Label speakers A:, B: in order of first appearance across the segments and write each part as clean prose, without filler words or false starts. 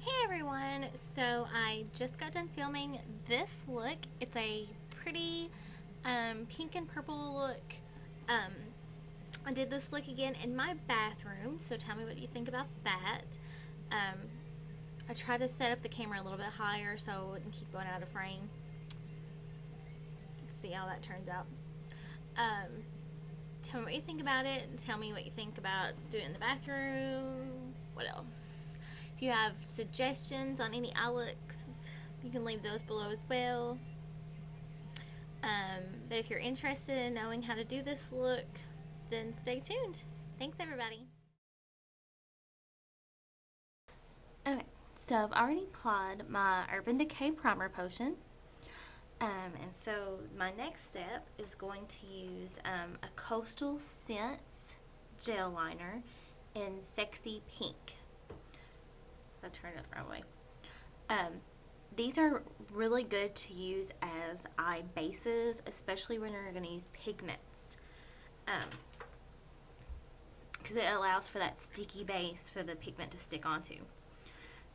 A: Hey everyone! So I just got done filming this look. It's a pretty pink and purple look. Um, I did this look again in my bathroom, so tell me what you think about that. Um, I tried to set up the camera a little bit higher so it wouldn't keep going out of frame. See how that turns out. Tell me what you think about it. Tell me what you think about doing it in the bathroom. What else? If you have suggestions on any eye looks, you can leave those below as well. But if you're interested in knowing how to do this look, then stay tuned. Thanks everybody. Okay, so I've already applied my Urban Decay Primer Potion. And so my next step is going to use a Coastal Scents gel liner in Sexy Pink. I'll turn it the wrong way. These are really good to use as eye bases, especially when you're going to use pigments, because it allows for that sticky base for the pigment to stick onto.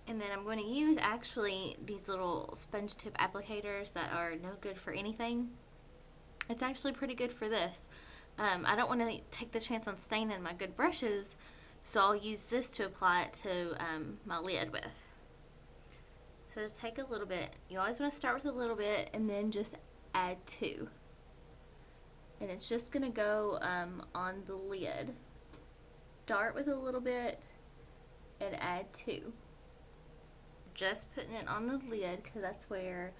A: And then I'm going to use actually these little sponge tip applicators that are no good for anything. It's actually pretty good for this. I don't want to take the chance on staining my good brushes, so I'll use this to apply it to my lid with. So just take a little bit. You always want to start with a little bit and then just add two. And it's just going to go on the lid. Start with a little bit and add two. Just putting it on the lid because that's where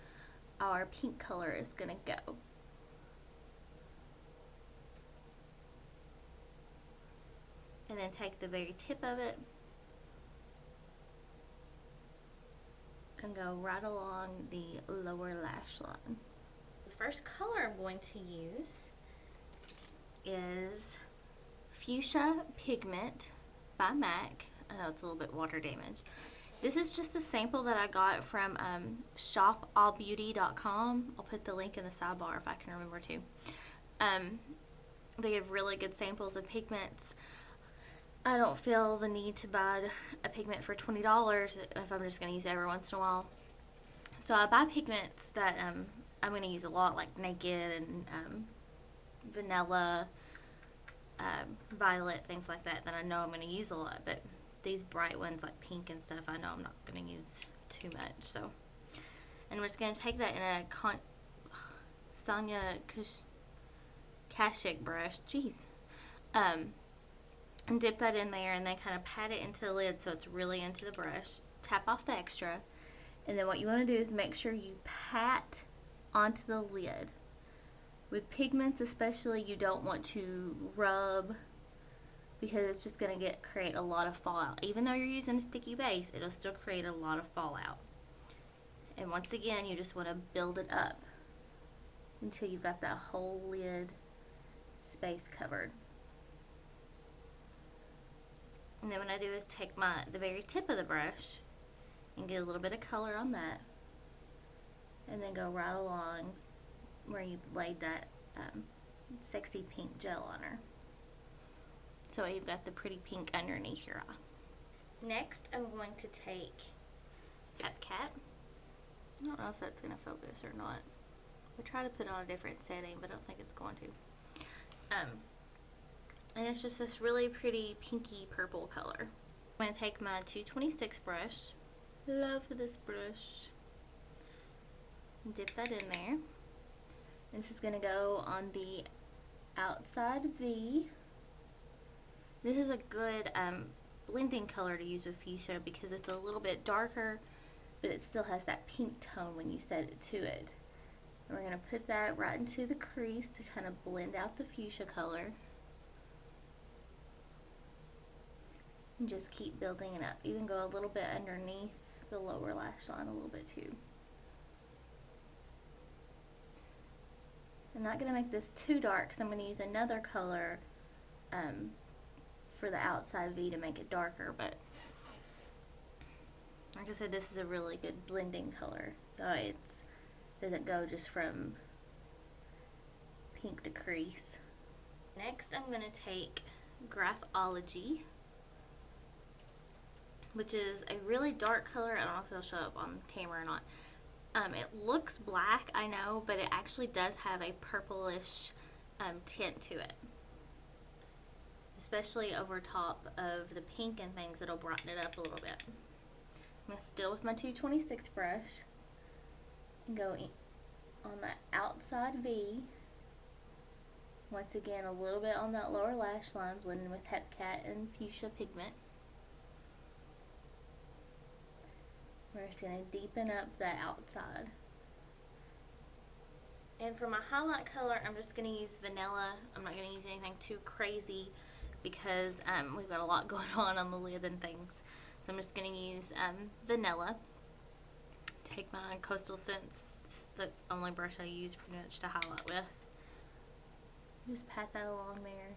A: our pink color is going to go. And then take the very tip of it and go right along the lower lash line. The first color I'm going to use is Fuschia Pigment by MAC. I know it's a little bit water damaged. This is just a sample that I got from shopallbeauty.com. I'll put the link in the sidebar if I can remember to. They have really good samples of pigments. I don't feel the need to buy a pigment for $20 if I'm just going to use it every once in a while. So I buy pigments that I'm going to use a lot, like Naked and Vanilla, Violet, things like that I know I'm going to use a lot. But these bright ones like pink and stuff, I know I'm not going to use too much. So, and we're just going to take that in a Sonia Kashik brush, jeez, and dip that in there and then kind of pat it into the lid so it's really into the brush. Tap off the extra, and then what you want to do is make sure you pat onto the lid. With pigments especially, you don't want to rub because it's just going to create a lot of fallout. Even though you're using a sticky base, it'll still create a lot of fallout. And once again, you just want to build it up until you've got that whole lid space covered. And then what I do is take the very tip of the brush and get a little bit of color on that, and then go right along where you laid that Sexy Pink gel on her. So you've got the pretty pink underneath your eye. Next, I'm going to take Hepcat. I don't know if that's going to focus or not. We try to put it on a different setting, but I don't think it's going to. And it's just this really pretty pinky purple color. I'm going to take my 226 brush. Love this brush. Dip that in there. This is going to go on the outside V. This is a good blending color to use with fuchsia because it's a little bit darker, but it still has that pink tone when you set it to it. And we're going to put that right into the crease to kind of blend out the fuchsia color. And just keep building it up. Even go a little bit underneath the lower lash line a little bit too. I'm not going to make this too dark because I'm going to use another color for the outside V to make it darker, but like I said, this is a really good blending color, so it doesn't go just from pink to crease. Next, I'm going to take Graphology which is a really dark color. I don't know if it'll show up on camera or not. It looks black, I know, but it actually does have a purplish tint to it. Especially over top of the pink and things, it'll brighten it up a little bit. I'm going to still with my 226 brush and go in on the outside V. Once again, a little bit on that lower lash line, blending with Hepcat and Fuschia Pigment. We're just going to deepen up the outside. And for my highlight color, I'm just going to use vanilla. I'm not going to use anything too crazy because we've got a lot going on the lid and things. So I'm just going to use vanilla. Take my Coastal Scents, the only brush I use pretty much to highlight with. Just pat that along there.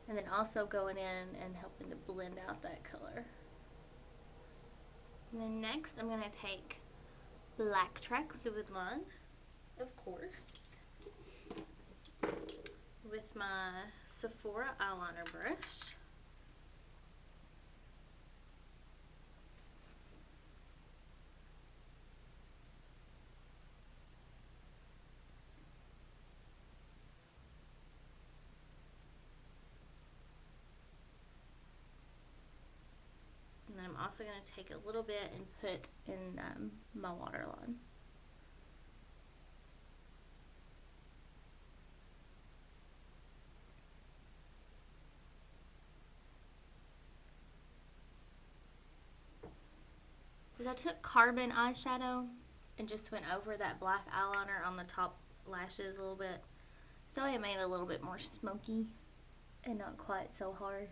A: And then also going in and helping to blend out that color. And then next I'm going to take Blacktrack Fluidline, of course, with my Sephora eyeliner brush. And I'm also going to take a little bit and put in my waterline. I took Carbon eyeshadow and just went over that black eyeliner on the top lashes a little bit. So it made it a little bit more smoky and not quite so harsh.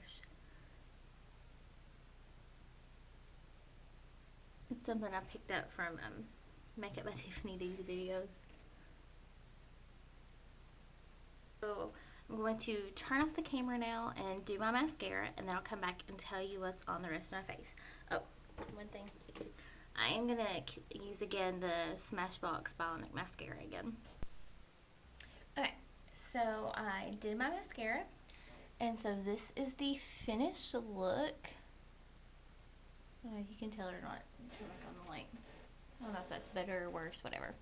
A: It's something I picked up from Makeup by Tiffany D's videos. So I'm going to turn off the camera now and do my mascara, and then I'll come back and tell you what's on the rest of my face. Oh, one thing. I am going to use again the Smashbox Bionic mascara again. Okay, so I did my mascara, and so this is the finished look. You can tell it or not. Turn back on the light. I don't know if that's better or worse, whatever.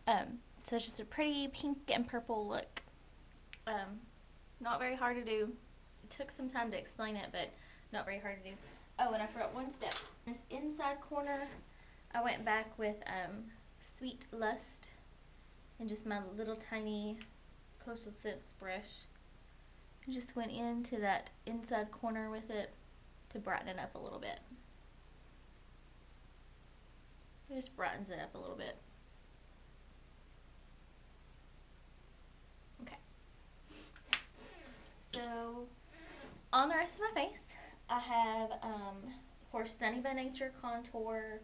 A: So it's just a pretty pink and purple look. Not very hard to do. It took some time to explain it, but not very hard to do. Oh, and I forgot one step. This inside corner, I went back with Sweet Lust and just my little tiny Coastal Scents brush. And just went into that inside corner with it to brighten it up a little bit. It just brightens it up a little bit. Okay. So, on the rest of my face, I have, of course, Sunny By Nature Contour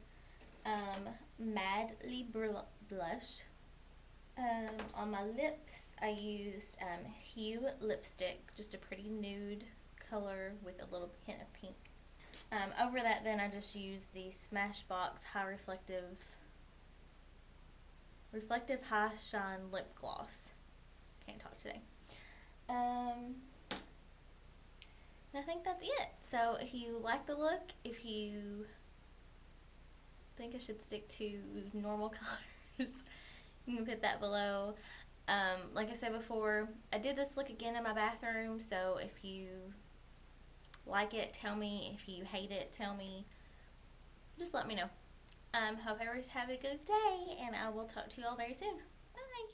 A: Madly Blush. On my lips, I used Hue lipstick, just a pretty nude color with a little hint of pink. Over that, then, I just used the Smashbox High Reflective High Shine Lip Gloss. Can't talk today. I think that's it. So if you like the look, if you think I should stick to normal colors, you can put that below. Like I said before, I did this look again in my bathroom, so if you like it, tell me. If you hate it, tell me. Just let me know. Hope everyone's having a good day, and I will talk to you all very soon. Bye!